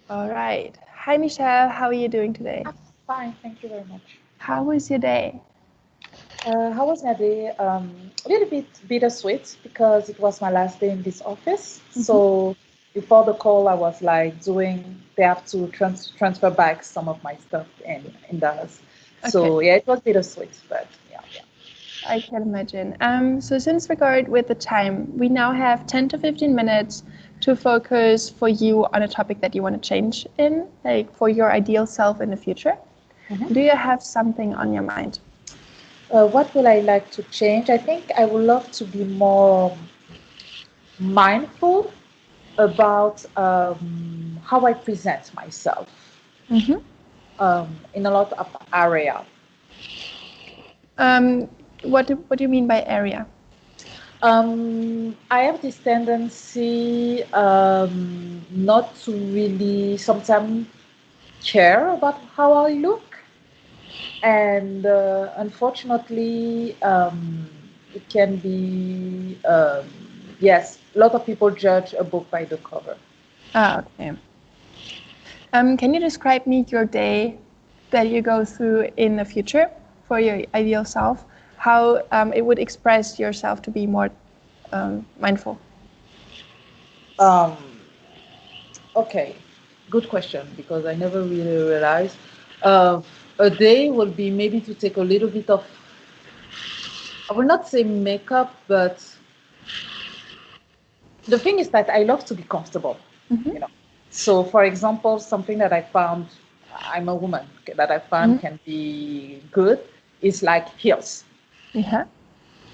All right. Hi, Michelle. How are you doing today? I'm fine, thank you very much. How was your day? How was my day? A little bit bittersweet because it was my last day in this office. Hmm. So before the call, I was like doing, they have to transfer back some of my stuff in Dallas. Okay, So yeah, it was bittersweet, but yeah, yeah. I can imagine. So since regard with the time, we now have 10 to 15 minutes to focus for you on a topic that you want to change in, like for your ideal self in the future. Mhm. Do you have something on your mind? What will I like to change? I think I would love to be more mindful about how I present myself Hmm. in a lot of area. Um, what do you mean by area? I have this tendency not to really sometimes care about how I look, and unfortunately, it can be yes, a lot of people judge a book by the cover. Ah, okay. Can you describe me your day that you go through in the future for your ideal self? How it would express yourself to be more mindful? Um, okay, good question because I never really realized. Uh, a day will be maybe to take a little bit of, I will not say makeup, but the thing is that I love to be comfortable, Hmm. you know. So, for example, something that I found, I'm a woman, that I found Hmm. can be good is like heels. Yeah.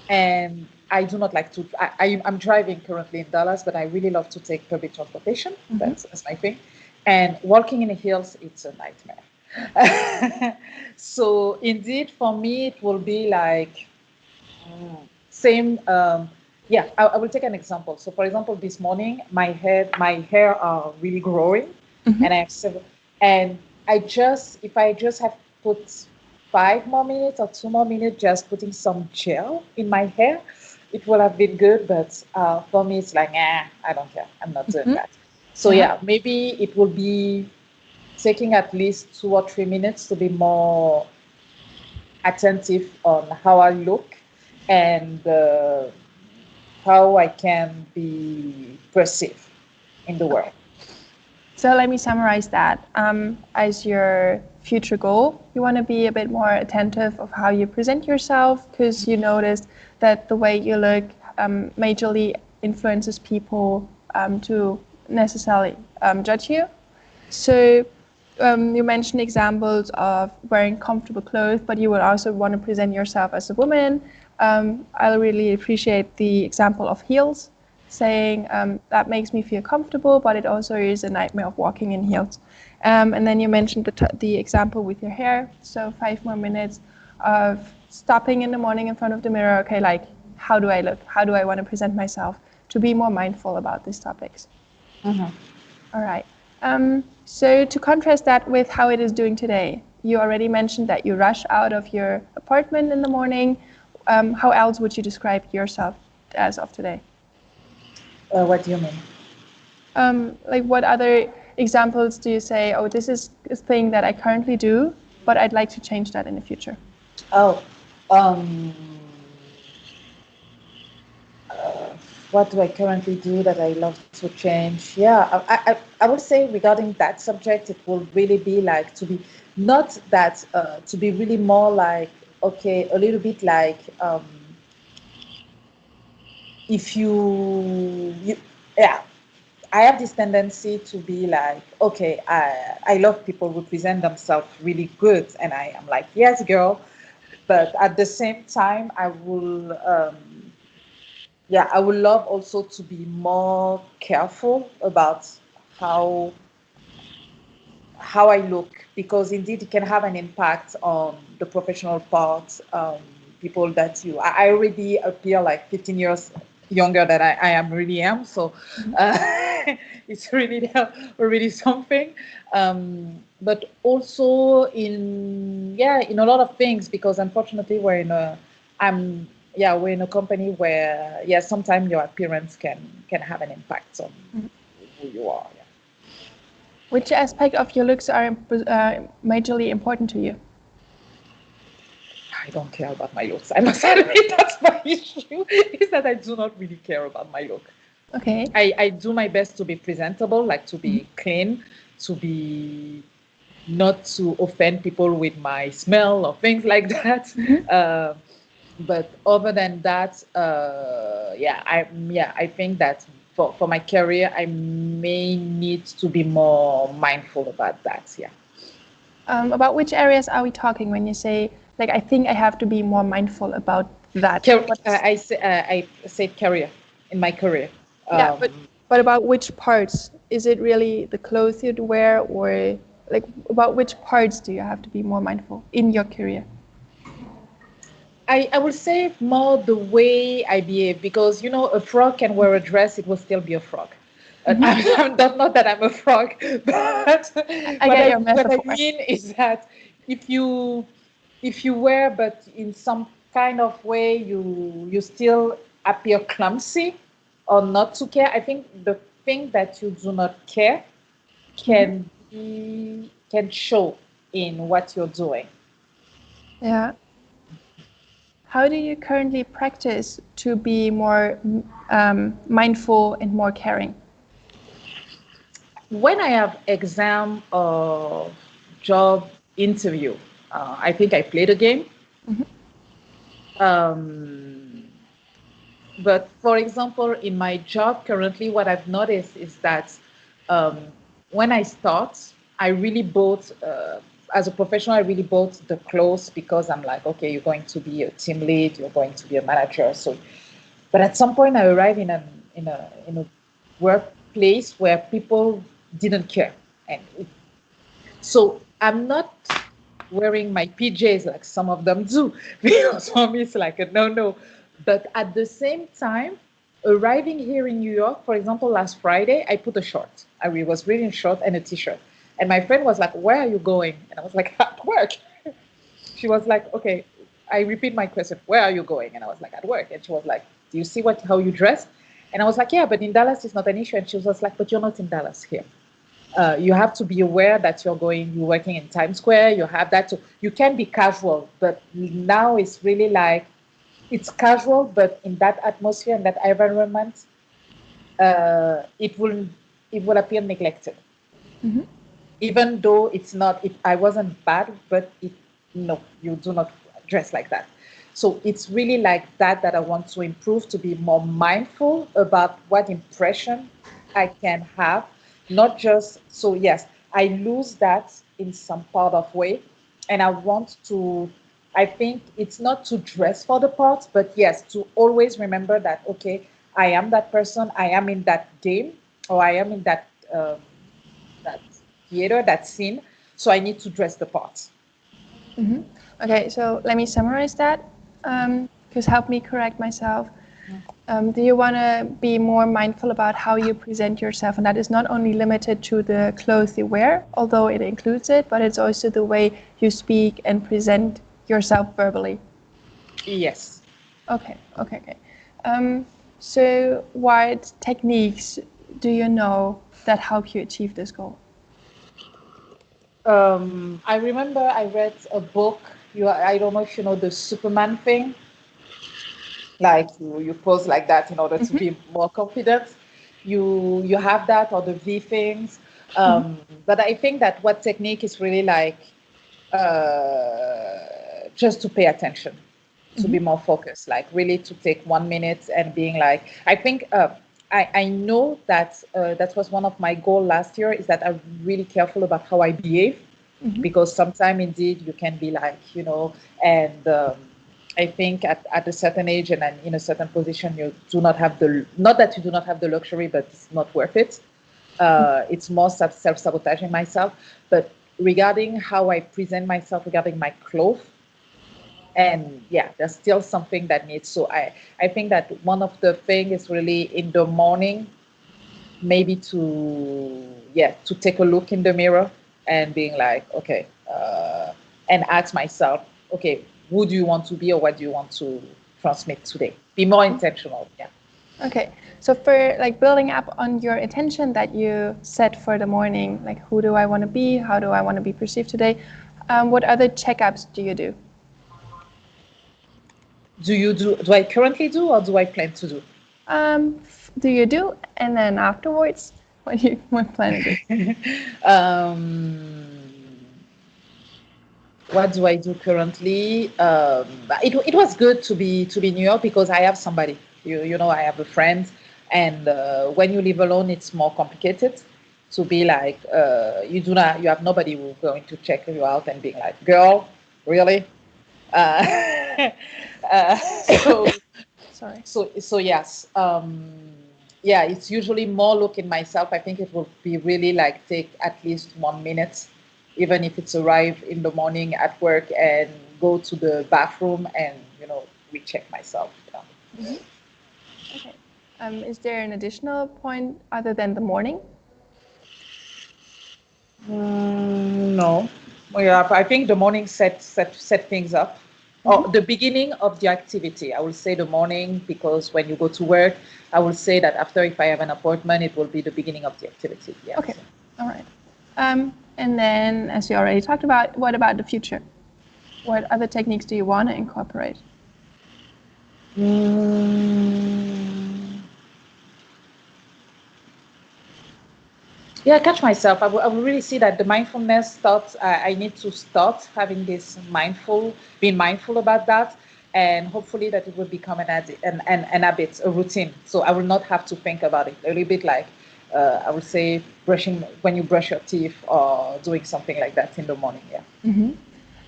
And I do not like to, I'm driving currently in Dallas, but I really love to take public transportation. Hmm. That's my thing. And walking in the heels, it's a nightmare. So, indeed, for me, it will be like, same. Yeah, I will take an example. So, for example, this morning, my hair are really growing, Hmm. and I have several. And if I just have put 5 more minutes or 2 more minutes, just putting some gel in my hair, it would have been good. But for me, it's like, I don't care. I'm not doing Hmm. that. So Yeah. yeah, maybe it will be taking at least 2 or 3 minutes to be more attentive on how I look and how I can be perceived in the Okay. world. So let me summarize that. As your future goal, you want to be a bit more attentive of how you present yourself because you noticed that the way you look majorly influences people to necessarily judge you. So you mentioned examples of wearing comfortable clothes, but you would also want to present yourself as a woman. I really appreciate the example of heels, saying that makes me feel comfortable, but it also is a nightmare of walking in heels. And then you mentioned the example with your hair. So 5 more minutes of stopping in the morning in front of the mirror. Okay, like how do I look? How do I want to present myself? To be more mindful about these topics. Mhm. All right. So to contrast that with how it is doing today, you already mentioned that you rush out of your apartment in the morning. How else would you describe yourself as of today? What do you mean? Like what other examples do you say, oh, this is a thing that I currently do, but I'd like to change that in the future? Oh, um, what do I currently do that I love to change? Yeah, I would say regarding that subject, it will really be like to be not that to be really more like okay, a little bit like if you yeah, I have this tendency to be like, okay, I love people who present themselves really good, and I am like, yes, girl. But at the same time, yeah, I would love also to be more careful about how how I look because indeed it can have an impact on the professional part. People that I already appear like 15 years younger than I am really am. So Mhm. uh, it's really something. But also in a lot of things because unfortunately I'm we're in a company where sometimes your appearance can have an impact on who you are. Yeah. Which aspect of your looks are majorly important to you? I don't care about my looks. I must admit that's my issue, is that I do not really care about my look. Okay. I do my best to be presentable, like to be clean, to be not to offend people with my smell or things like that. But other than that, I think that for my career, I may need to be more mindful about that. Yeah. About which areas are we talking when you say, like, I think I have to be more mindful about that? I said career in my career. Yeah, but about which parts? Is it really the clothes you wear, or like about which parts do you have to be more mindful in your career? I would say more the way I behave, because a frog can wear a dress, it will still be a frog. I'm not that I'm a frog, but I get your what I metaphor. mean is that if you wear, but in some kind of way you still appear clumsy or not to care. I think the thing that you do not care can show in what you're doing. Yeah. How do you currently practice to be more mindful and more caring? When I have exam or job interview, I think I played a game. Um, but for example, in my job currently, what I've noticed is that um, when I start, I really bought, as a professional, I really bought the clothes because I'm like, okay, you're going to be a team lead, you're going to be a manager. So, but at some point, I arrived in a workplace where people didn't care, and so I'm not wearing my PJs like some of them do, because for me it's like a no. But at the same time, arriving here in New York, for example, last Friday, I put a short. I was reading short and a t-shirt. And my friend was like, "Where are you going?" And I was like, "At work." She was like, "Okay." I repeat my question, "Where are you going?" And I was like, "At work." And she was like, "Do you see how you dress?" And I was like, "Yeah, but in Dallas it's not an issue." And she was like, "But you're not in Dallas here. You have to be aware that you're working in Times Square. You have that. So you can be casual, but now it's really like it's casual, but in that atmosphere and that environment, it will appear neglected, even though it's not. I wasn't bad, but no, you do not dress like that. So it's really like that I want to improve, to be more mindful about what impression I can have, not just. So yes, I lose that in some part of way, and I want to. I think it's not to dress for the part, but yes, to always remember that, okay, I am that person, I am in that game, or I am in that theater, that scene, so I need to dress the part. Okay, so let me summarize that. Because help me correct myself. Do you want to be more mindful about how you present yourself? And that is not only limited to the clothes you wear, although it includes it, but it's also the way you speak and present yourself verbally. Yes. Okay. So what techniques do you know that help you achieve this goal? I remember I read a book. I don't know if you know the Superman thing. Like you pose like that in order to be more confident. You have that, or the V things. But I think that what technique is really like, just to pay attention, to be more focused, like really to take 1 minute and being like, I think I know that that was one of my goals last year, is that I'm really careful about how I behave, because sometimes indeed you can be like, and I think at a certain age and in a certain position, you do not have not that you do not have the luxury, but it's not worth it. It's more self-sabotaging myself. But regarding how I present myself, regarding my clothes, and yeah, there's still something that needs. So I think that one of the things is really in the morning, maybe to take a look in the mirror and being like, okay, and ask myself, okay, who do you want to be, or what do you want to transmit today? Be more intentional. Yeah. Okay. So for like building up on your intention that you set for the morning, like who do I want to be? How do I want to be perceived today? What other checkups do you do? Do I currently do or do I plan to do? Do you do? And then afterwards, what do you plan to do? um, what do I do currently? It was good to be in New York because I have somebody. You know, I have a friend, and when you live alone, it's more complicated. To be like, you have nobody who's going to check you out and being like, girl, really? Uh, uh, so Sorry. so yes, yeah, it's usually more look in myself. I think it will be really like take at least 1 minute, even if it's arrive in the morning at work and go to the bathroom and recheck myself. Hmm. Okay. Is there an additional point other than the morning? No. Well, yeah, I think the morning set things up. Hmm. Or the beginning of the activity. I will say the morning because when you go to work, I will say that after if I have an appointment, it will be the beginning of the activity. Okay. Yes. All right. And then, as you already talked about, what about the future? What other techniques do you want to incorporate? Mm, yeah, I catch myself. I will really see that the mindfulness starts. I need to start having this being mindful about that, and hopefully that it will become an habit, a routine. So I will not have to think about it. A little bit like I would say brushing when you brush your teeth or doing something like that in the morning. Yeah. Hmm.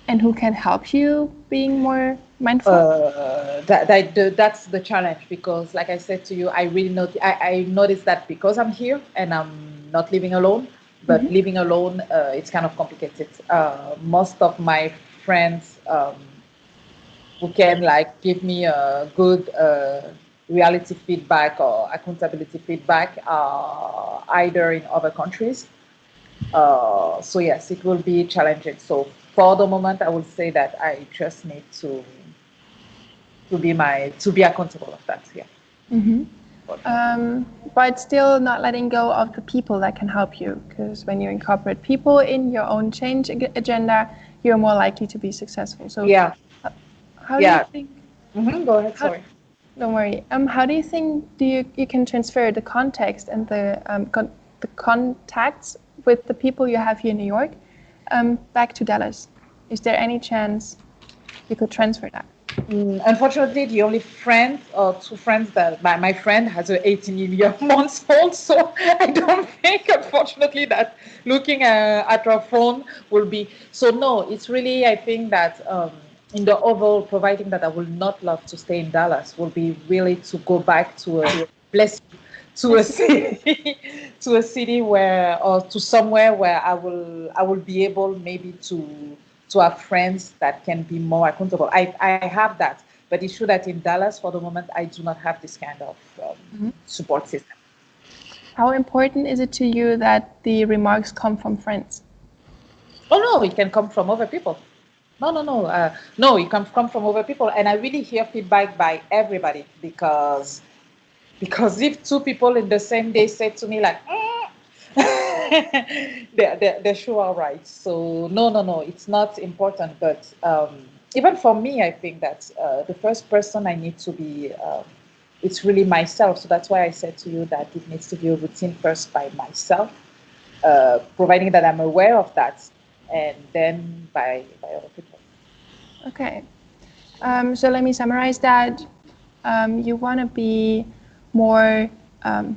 And who can help you being more mindful? That's the challenge because like I said to you, I noticed that because I'm here and I'm not living alone, but Hmm. living alone, it's kind of complicated. Most of my friends who can like give me a good reality feedback or accountability feedback either in other countries. So yes, it will be challenging. So for the moment, I would say that I just need to be accountable of that. Yeah. Hmm. Unfortunately. But still not letting go of the people that can help you, because when you incorporate people in your own change agenda, you're more likely to be successful. So, Yeah. uh, how do you Yeah. think? Go ahead. How, Sorry. don't worry. How do you think you can transfer the context and the contacts with the people you have here in New York back to Dallas? Is there any chance you could transfer that? Unfortunately, the only friend or two friends that my friend has a 18-year months old, so I don't think, unfortunately, that looking at her phone will be. So no, it's really I think that in the overall, providing that I will not love to stay in Dallas, will be really to go back to a bless you, to a Bless you. city to a city where or to somewhere where I will be able maybe to have friends that can be more accountable. I have that, but it's true that in Dallas, for the moment, I do not have this kind of support system. How important is it to you that the remarks come from friends? Oh no, it can come from other people. No, it can come from other people, and I really hear feedback by everybody because if two people in the same day say to me like, they're sure all right. So no, it's not important. But even for me, I think that the first person I need to be, it's really myself. So that's why I said to you that it needs to be a routine first by myself, providing that I'm aware of that, and then by other people. Okay. So let me summarize that. You want to be more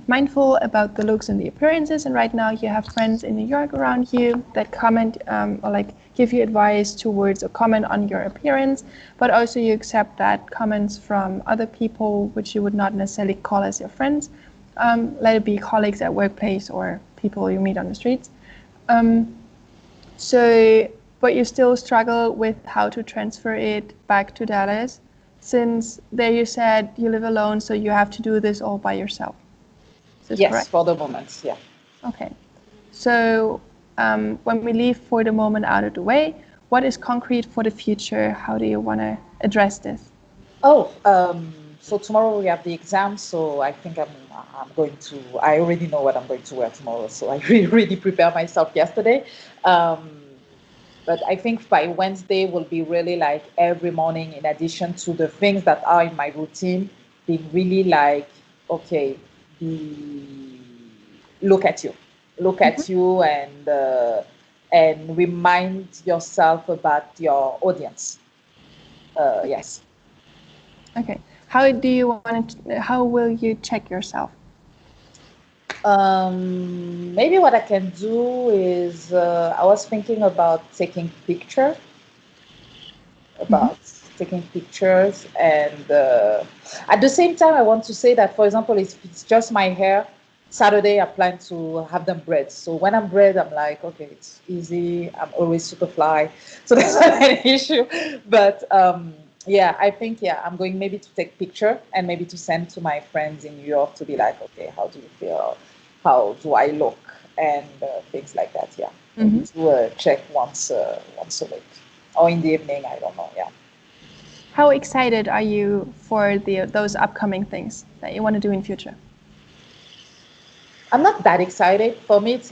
mindful about the looks and the appearances, and right now you have friends in New York around you that comment or like give you advice towards or comment on your appearance, but also you accept that comments from other people, which you would not necessarily call as your friends, let it be colleagues at workplace or people you meet on the streets. Um, So, but you still struggle with how to transfer it back to Dallas, since there you said you live alone, so you have to do this all by yourself. Is this Yes, correct? for the moment, yeah. Okay. So, when we leave for the moment out of the way, what is concrete for the future? How do you want to address this? Oh, so tomorrow we have the exam, so I think I'm going to. I already know what I'm going to wear tomorrow, so I really prepared myself yesterday. Um, but I think by Wednesday will be really like every morning, in addition to the things that are in my routine, being really like, okay, be, look at you, look Mhm. at you, and remind yourself about your audience. Okay. Yes. Okay. How do you want to, how will you check yourself? Maybe what I can do is I was thinking Mhm. about taking pictures, and at the same time, I want to say that, for example, if it's just my hair, Saturday I plan to have them braid. So when I'm braid, I'm like, okay, it's easy. I'm always super fly, so that's not an issue. But yeah, I think yeah, I'm going maybe to take picture and maybe to send to my friends in New York to be like, okay, how do you feel? How do I look? And things like that. Yeah, maybe Mhm. to check once a week or in the evening. I don't know. Yeah, How excited are you for those upcoming things that you want to do in future? I'm not that excited. For me, it's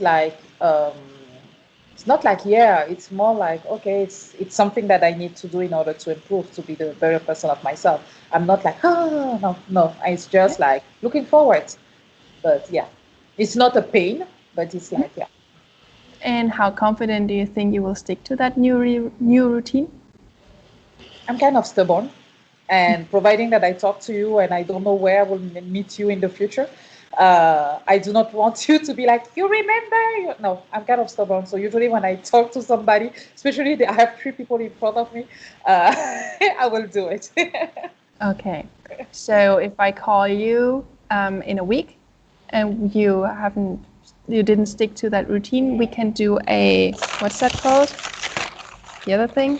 not like yeah. It's more like okay, it's something that I need to do in order to improve to be the better person of myself. I'm not like no. It's Yeah. just like looking forward. But yeah, it's not a pain, but it's Mhm. like yeah. And how confident do you think you will stick to that new routine? I'm kind of stubborn, and providing that I talk to you and I don't know where I will meet you in the future, I do not want you to be like, you remember? No, I'm kind of stubborn. So usually when I talk to somebody, especially I have three people in front of me, I will do it. Okay. So if I call you in a week and you didn't stick to that routine, we can do a, what's that called? The other thing?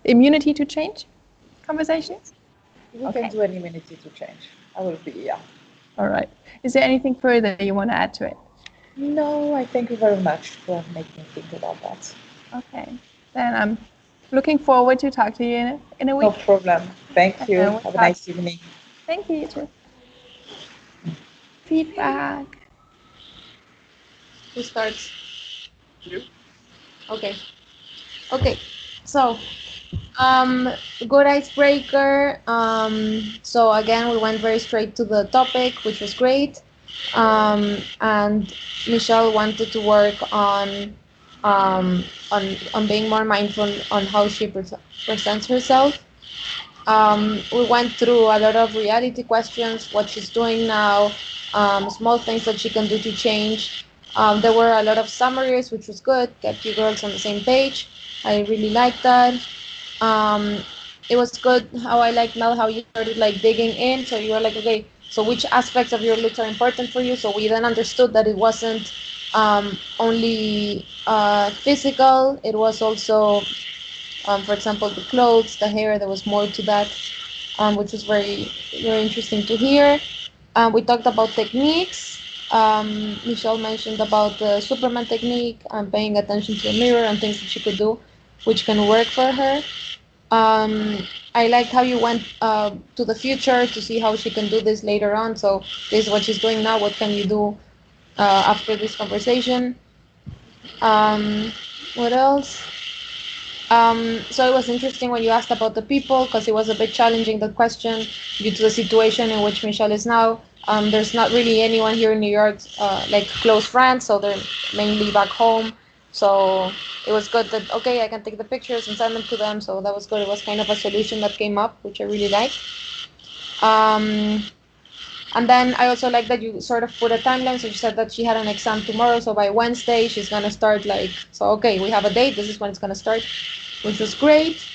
Immunity to change conversation? Yes, we can Okay. do any minute to change. I will be, yeah. All right. Is there anything further you want to add to it? No, I thank you very much for making me think about that. Okay. Then I'm looking forward to talk to you in a No week. problem. Thank you. And we'll Have a talk. nice evening. Thank you, you too. Feedback. Who starts? Okay. Okay. So, um, good icebreaker. So again, we went very straight to the topic, which was great. And Michelle wanted to work on being more mindful on how she presents herself. We went through a lot of reality questions, what she's doing now, small things that she can do to change. There were a lot of summaries, which was good, get you girls on the same page. I really liked that. Um, it was good how I liked Mel how you started like digging in. So you were like, okay, so which aspects of your looks are important for you? So we then understood that it wasn't only physical, it was also for example, the clothes, the hair, there was more to that, which was very interesting to hear. We talked about techniques. Michelle mentioned about the Superman technique and paying attention to the mirror and things that she could do, which can work for her. Um, I like how you went to the future to see how she can do this later on. So this is what she's doing now. What can you do after this conversation? Um, what else? So it was interesting when you asked about the people because it was a bit challenging the question due to the situation in which Michelle is now. There's not really anyone here in New York like close friends, so they're mainly back home. So it was good that okay, I can take the pictures and send them to them. So that was good. It was kind of a solution that came up, which I really liked. Um, and then I also like that you sort of put a timeline. So she said that she had an exam tomorrow, so by Wednesday she's gonna start like so. Okay, we have a date. This is when it's gonna start, which was great.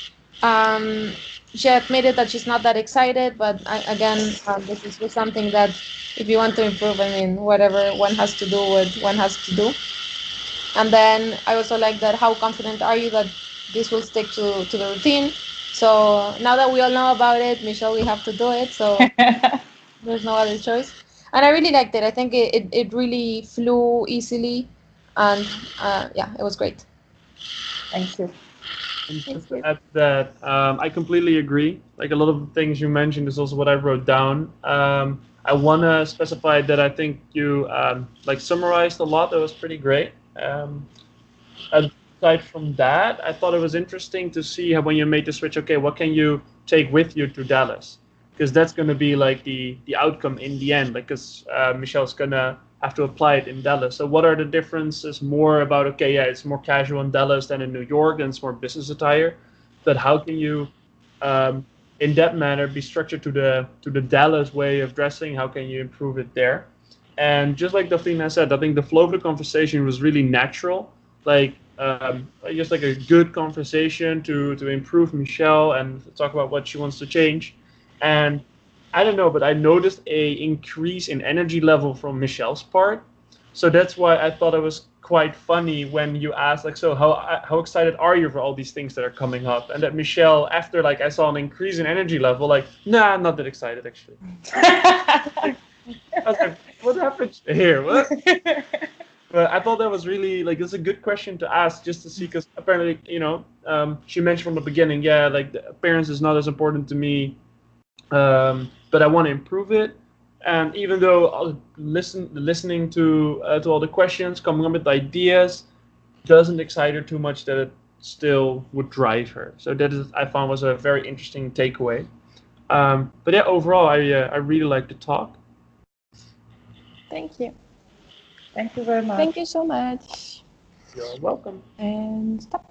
Um, she admitted that she's not that excited, but again, this is just something that if you want to improve, I mean, whatever one has to do, what one has to do. And then I also like that. How confident are you that this will stick to the routine? So now that we all know about it, Michelle, we have to do it. So there's no other choice. And I really liked it. I think it really flew easily. And yeah, it was great. Thank you. And Thank just to you. add to that, I completely agree. Like a lot of the things you mentioned is also what I wrote down. I want to specify that I think you like summarized a lot. That was pretty great. Aside from that, I thought it was interesting to see how when you made the switch, okay, what can you take with you to Dallas? Because that's going to be like the outcome in the end. Like, because Michelle's gonna have to apply it in Dallas. So, what are the differences? More about okay, yeah, it's more casual in Dallas than in New York, and it's more business attire. But how can you, um, in that manner, be structured to the Dallas way of dressing? How can you improve it there? And just like Dafina said, I think the flow of the conversation was really natural. Like just like a good conversation to improve Michelle and talk about what she wants to change. And I don't know, but I noticed a increase in energy level from Michelle's part. So that's why I thought it was quite funny when you asked like, so how excited are you for all these things that are coming up? And that Michelle, after like I saw an increase in energy level, like, nah, I'm not that excited actually. I was like, what happened here? What? But I thought that was really like it's a good question to ask just to see because apparently she mentioned from the beginning, yeah, like the appearance is not as important to me, but I want to improve it. And even though listening to all the questions, coming up with ideas, doesn't excite her too much that it still would drive her. So that is I found was a very interesting takeaway. But yeah, overall, I really like the talk. Thank you. Thank you very much. Thank you so much. You're welcome. And stop.